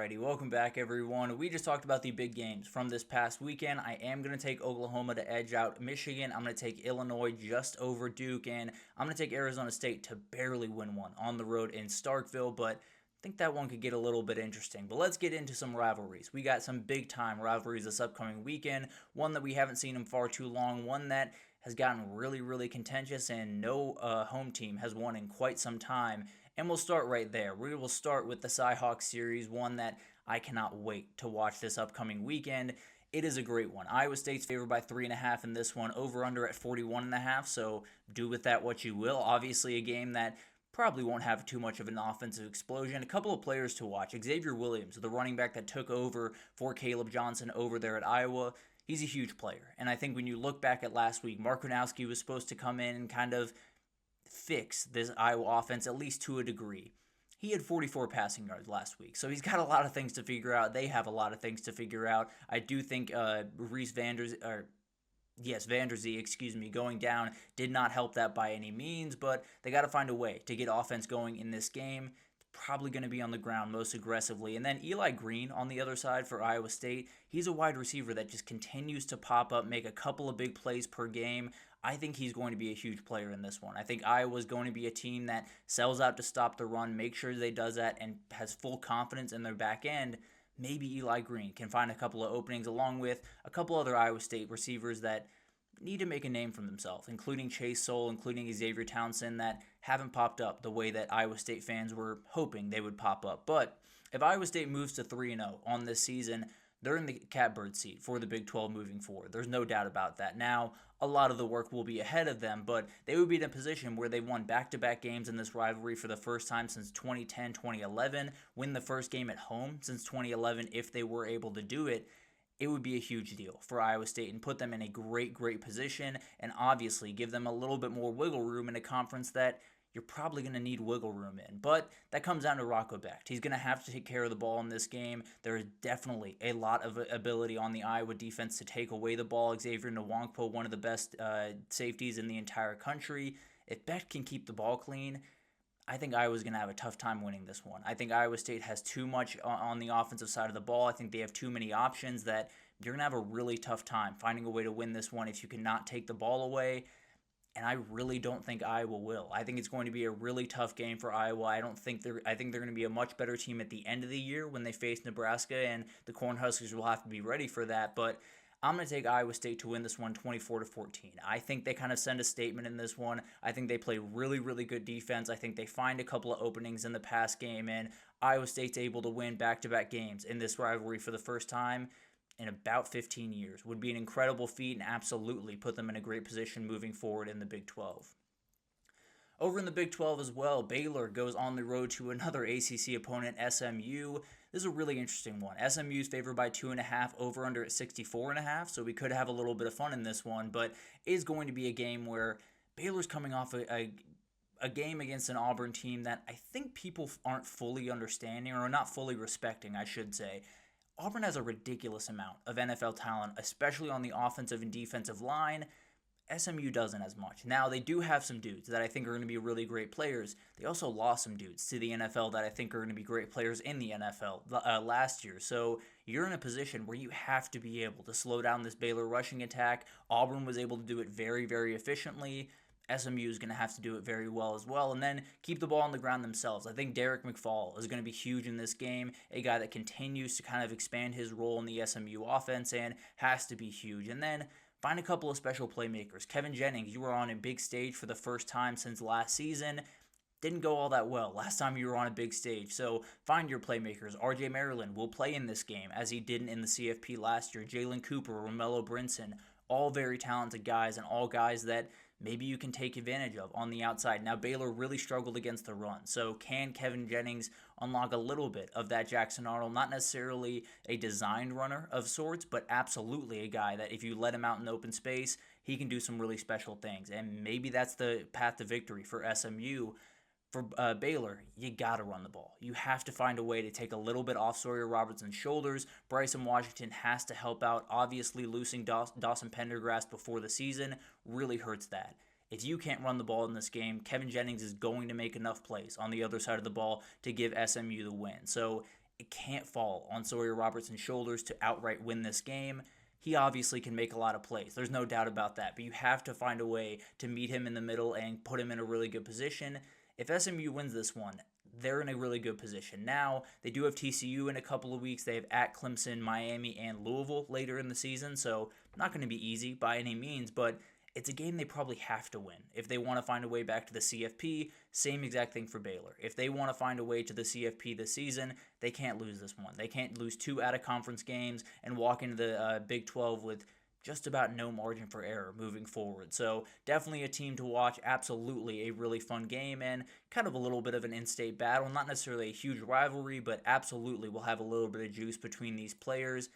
Alrighty, welcome back everyone. We just talked about the big games from this past weekend. I am going to take Oklahoma to edge out Michigan. I'm going to take Illinois just over Duke, and I'm going to take Arizona State to barely win one on the road in Starkville, but I think that one could get a little bit interesting. But let's get into some rivalries. We got some big time rivalries this upcoming weekend, one that we haven't seen in far too long, one that has gotten really contentious, and no home team has won in quite some time. And we'll start right there. We will start with the Cy-Hawks series, one that I cannot wait to watch this upcoming weekend. It is a great one. Iowa State's favored by 3.5 in this one, over under at 41.5, so do with that what you will. Obviously a game that probably won't have too much of an offensive explosion. A couple of players to watch. Xavier Williams, the running back that took over for Caleb Johnson over there at Iowa, he's a huge player. And I think when you look back at last week, Mark Gronowski was supposed to come in and kind of fix this Iowa offense, at least to a degree. He had 44 passing yards last week, so he's got a lot of things to figure out. They have a lot of things to figure out. I do think Vanderzee, going down did not help that by any means, but they got to find a way to get offense going in this game. Probably going to be on the ground most aggressively. And then Eli Green on the other side for Iowa State. He's a wide receiver that just continues to pop up, make a couple of big plays per game. I think he's going to be a huge player in this one. I think Iowa's going to be a team that sells out to stop the run, make sure they does that, and has full confidence in their back end. Maybe Eli Green can find a couple of openings along with a couple other Iowa State receivers that need to make a name for themselves, including Chase Soule, including Xavier Townsend, that haven't popped up the way that Iowa State fans were hoping they would pop up. But if Iowa State moves to 3-0 on this season, they're in the catbird seat for the Big 12 moving forward. There's no doubt about that. Now, a lot of the work will be ahead of them, but they would be in a position where they won back-to-back games in this rivalry for the first time since 2010-2011, win the first game at home since 2011 if they were able to do it. It would be a huge deal for Iowa State and put them in a great position, and obviously give them a little bit more wiggle room in a conference that you're probably going to need wiggle room in. But that comes down to Rocco Becht. He's going to have to take care of the ball in this game. There is definitely a lot of ability on the Iowa defense to take away the ball. Xavier Nwankwo, one of the best safeties in the entire country. If Becht can keep the ball clean, I think Iowa's going to have a tough time winning this one. I think Iowa State has too much on the offensive side of the ball. I think they have too many options that you're going to have a really tough time finding a way to win this one if you cannot take the ball away. And I really don't think Iowa will. I think it's going to be a really tough game for Iowa. I think they're going to be a much better team at the end of the year when they face Nebraska, and the Cornhuskers will have to be ready for that. But I'm going to take Iowa State to win this one 24-14. I think they kind of send a statement in this one. I think they play really good defense. I think they find a couple of openings in the pass game, and Iowa State's able to win back-to-back games in this rivalry for the first time in about 15 years. Would be an incredible feat and absolutely put them in a great position moving forward in the Big 12. Over in the Big 12 as well, Baylor goes on the road to another ACC opponent, SMU. This is a really interesting one. SMU is favored by 2.5, over under at 64.5, so we could have a little bit of fun in this one, but it is going to be a game where Baylor's coming off a game against an Auburn team that I think people aren't fully understanding, or not fully respecting, I should say. Auburn has a ridiculous amount of NFL talent, especially on the offensive and defensive line. SMU doesn't as much. Now, they do have some dudes that I think are going to be really great players. They also lost some dudes to the NFL that I think are going to be great players in the NFL last year. So you're in a position where you have to be able to slow down this Baylor rushing attack. Auburn was able to do it very efficiently. SMU is going to have to do it very well as well, and then keep the ball on the ground themselves. I think Derek McFall is going to be huge in this game, a guy that continues to kind of expand his role in the SMU offense and has to be huge. And then find a couple of special playmakers. Kevin Jennings, you were on a big stage for the first time since last season. Didn't go all that well last time you were on a big stage, so find your playmakers. RJ Maryland will play in this game, as he didn't in the CFP last year. Jalen Cooper, Romello Brinson, all very talented guys, and all guys that maybe you can take advantage of on the outside. Now, Baylor really struggled against the run, so can Kevin Jennings unlock a little bit of that Jackson Arnold? Not necessarily a designed runner of sorts, but absolutely a guy that if you let him out in open space, he can do some really special things, and maybe that's the path to victory for SMU. For Baylor, you got to run the ball. You have to find a way to take a little bit off Sawyer Robertson's shoulders. Bryson Washington has to help out. Obviously, losing Dawson Pendergrass before the season really hurts that. If you can't run the ball in this game, Kevin Jennings is going to make enough plays on the other side of the ball to give SMU the win. So it can't fall on Sawyer Robertson's shoulders to outright win this game. He obviously can make a lot of plays. There's no doubt about that. But you have to find a way to meet him in the middle and put him in a really good position. If SMU wins this one, they're in a really good position. Now, they do have TCU in a couple of weeks. They have at Clemson, Miami, and Louisville later in the season. So, not going to be easy by any means, but it's a game they probably have to win. If they want to find a way back to the CFP, same exact thing for Baylor. If they want to find a way to the CFP this season, they can't lose this one. They can't lose 2 out-of-conference games and walk into the Big 12 with just about no margin for error moving forward. So definitely a team to watch, absolutely a really fun game, and kind of a little bit of an in-state battle. Not necessarily a huge rivalry, but absolutely will have a little bit of juice between these players.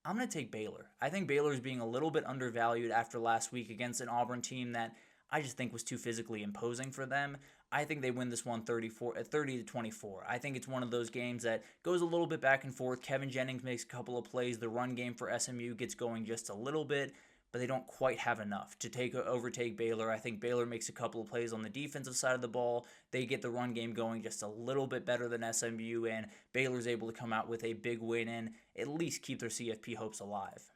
I'm going to take Baylor. I think Baylor is being a little bit undervalued after last week against an Auburn team that I just think was too physically imposing for them. I think they win this one 30 to 24. I think it's one of those games that goes a little bit back and forth. Kevin Jennings makes a couple of plays. The run game for SMU gets going just a little bit, but they don't quite have enough to overtake Baylor. I think Baylor makes a couple of plays on the defensive side of the ball. They get the run game going just a little bit better than SMU, and Baylor's able to come out with a big win and at least keep their CFP hopes alive.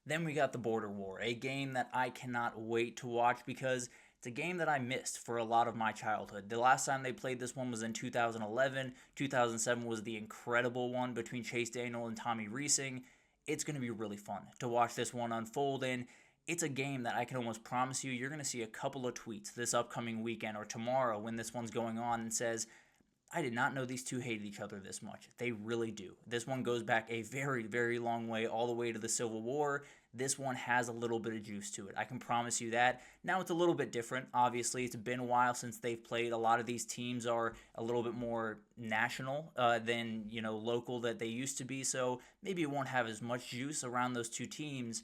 Then we got the Border War, a game that I cannot wait to watch because it's a game that I missed for a lot of my childhood. The last time they played this one was in 2011. 2007 was the incredible one between Chase Daniel and Tommy Reesing. It's going to be really fun to watch this one unfold, and it's a game that I can almost promise you're going to see a couple of tweets this upcoming weekend or tomorrow when this one's going on and says, I did not know these two hated each other this much. They really do. This one goes back a very, very long way, all the way to the Civil War. This one has a little bit of juice to it. I can promise you that. Now it's a little bit different. Obviously, it's been a while since they've played. A lot of these teams are a little bit more national than, local that they used to be. So maybe it won't have as much juice around those two teams.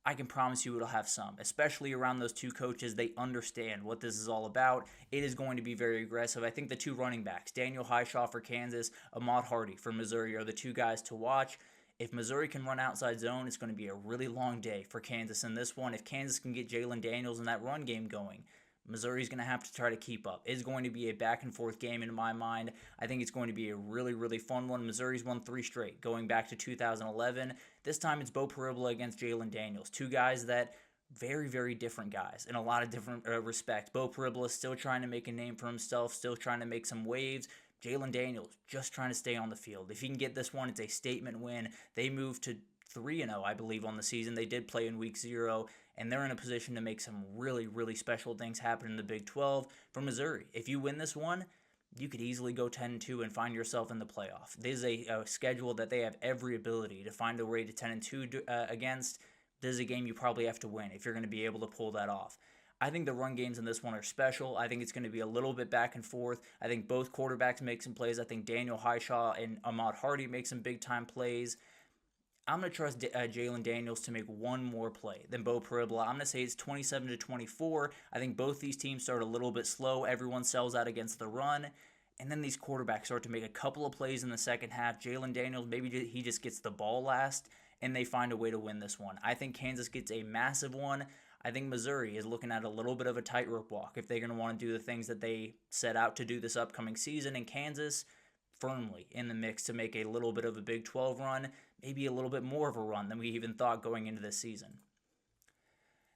I can promise you it'll have some, especially around those two coaches. They understand what this is all about. It is going to be very aggressive. I think the two running backs, Daniel Highshaw for Kansas, Ahmad Hardy for Missouri, are the two guys to watch. If Missouri can run outside zone, it's going to be a really long day for Kansas in this one. If Kansas can get Jalen Daniels in that run game going, Missouri's going to have to try to keep up. It's going to be a back-and-forth game in my mind. I think it's going to be a really, really fun one. Missouri's won 3 straight, going back to 2011. This time it's Bo Perebla against Jalen Daniels. Two guys that very, very different guys in a lot of different respects. Bo Perebla is still trying to make a name for himself, still trying to make some waves. Jalen Daniels just trying to stay on the field. If he can get this one, it's a statement win. They move to 3-0, I believe, on the season. They did play in week 0, and they're in a position to make some really, really special things happen in the Big 12 for Missouri. If you win this one, you could easily go 10-2 and find yourself in the playoff. This is a schedule that they have every ability to find a way to 10-2 against. This is a game you probably have to win if you're going to be able to pull that off. I think the run games in this one are special. I think it's going to be a little bit back and forth. I think both quarterbacks make some plays. I think Daniel Highshaw and Ahmad Hardy make some big-time plays. I'm going to trust Jalen Daniels to make one more play than Bo Perebla. I'm going to say it's 27-24. I think both these teams start a little bit slow. Everyone sells out against the run. And then these quarterbacks start to make a couple of plays in the second half. Jalen Daniels, maybe he just gets the ball last, and they find a way to win this one. I think Kansas gets a massive one. I think Missouri is looking at a little bit of a tightrope walk if they're going to want to do the things that they set out to do this upcoming season. And Kansas firmly in the mix to make a little bit of a Big 12 run, maybe a little bit more of a run than we even thought going into this season.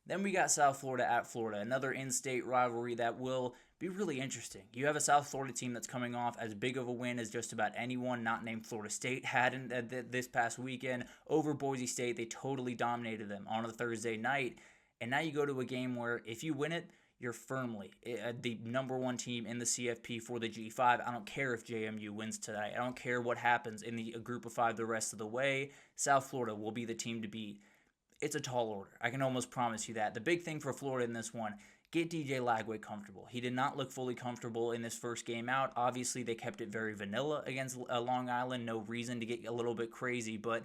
Then we got South Florida at Florida, another in-state rivalry that will be really interesting. You have a South Florida team that's coming off as big of a win as just about anyone not named Florida State had this past weekend over Boise State. They totally dominated them on a Thursday night. And now you go to a game where if you win it, you're firmly the number 1 team in the CFP for the G5. I don't care if JMU wins tonight. I don't care what happens in the group of 5 the rest of the way. South Florida will be the team to beat. It's a tall order. I can almost promise you that. The big thing for Florida in this one, get DJ Lagway comfortable. He did not look fully comfortable in this first game out. Obviously, they kept it very vanilla against Long Island. No reason to get a little bit crazy, but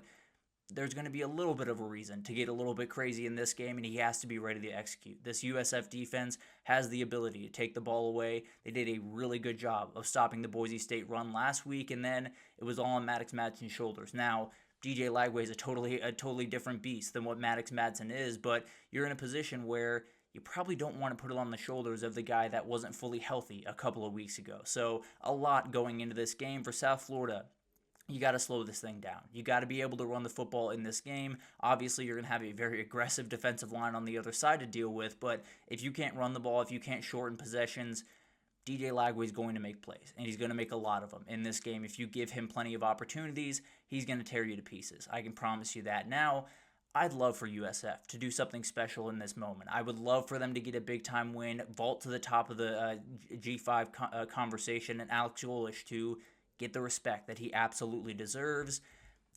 there's going to be a little bit of a reason to get a little bit crazy in this game, and he has to be ready to execute. This USF defense has the ability to take the ball away. They did a really good job of stopping the Boise State run last week, and then it was all on Maddox Madsen's shoulders. Now, DJ Lagway is a totally different beast than what Maddox Madsen is, but you're in a position where you probably don't want to put it on the shoulders of the guy that wasn't fully healthy a couple of weeks ago. So a lot going into this game for South Florida. you got to slow this thing down. You got to be able to run the football in this game. Obviously, you're going to have a very aggressive defensive line on the other side to deal with, but if you can't run the ball, if you can't shorten possessions, DJ Lagway is going to make plays, and he's going to make a lot of them in this game. If you give him plenty of opportunities, he's going to tear you to pieces. I can promise you that. Now, I'd love for USF to do something special in this moment. I would love for them to get a big time win, vault to the top of the G5 conversation, and Alex Golesh to get the respect that he absolutely deserves.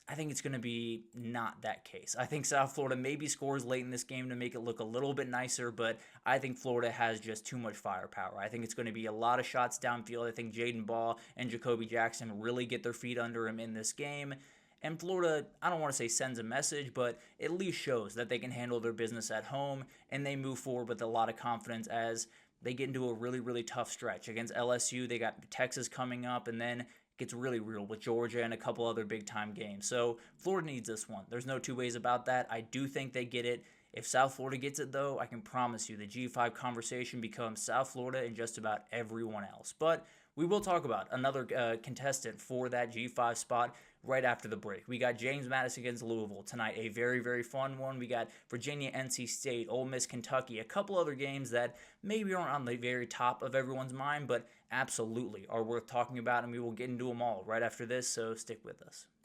I think it's going to be not that case. I think South Florida maybe scores late in this game to make it look a little bit nicer, but I think Florida has just too much firepower. I think it's going to be a lot of shots downfield. I think Jaden Ball and Jacoby Jackson really get their feet under him in this game. And Florida, I don't want to say sends a message, but at least shows that they can handle their business at home, and they move forward with a lot of confidence as they get into a really, really tough stretch. Against LSU, they got Texas coming up, and then gets really real with Georgia and a couple other big-time games. So Florida needs this one. There's no two ways about that. I do think they get it. If South Florida gets it, though, I can promise you the G5 conversation becomes South Florida and just about everyone else. But we will talk about another contestant for that G5 spot right after the break. We got James Madison against Louisville tonight, a very, very fun one. We got Virginia, NC State, Ole Miss, Kentucky, a couple other games that maybe aren't on the very top of everyone's mind, but absolutely are worth talking about, and we will get into them all right after this, so stick with us.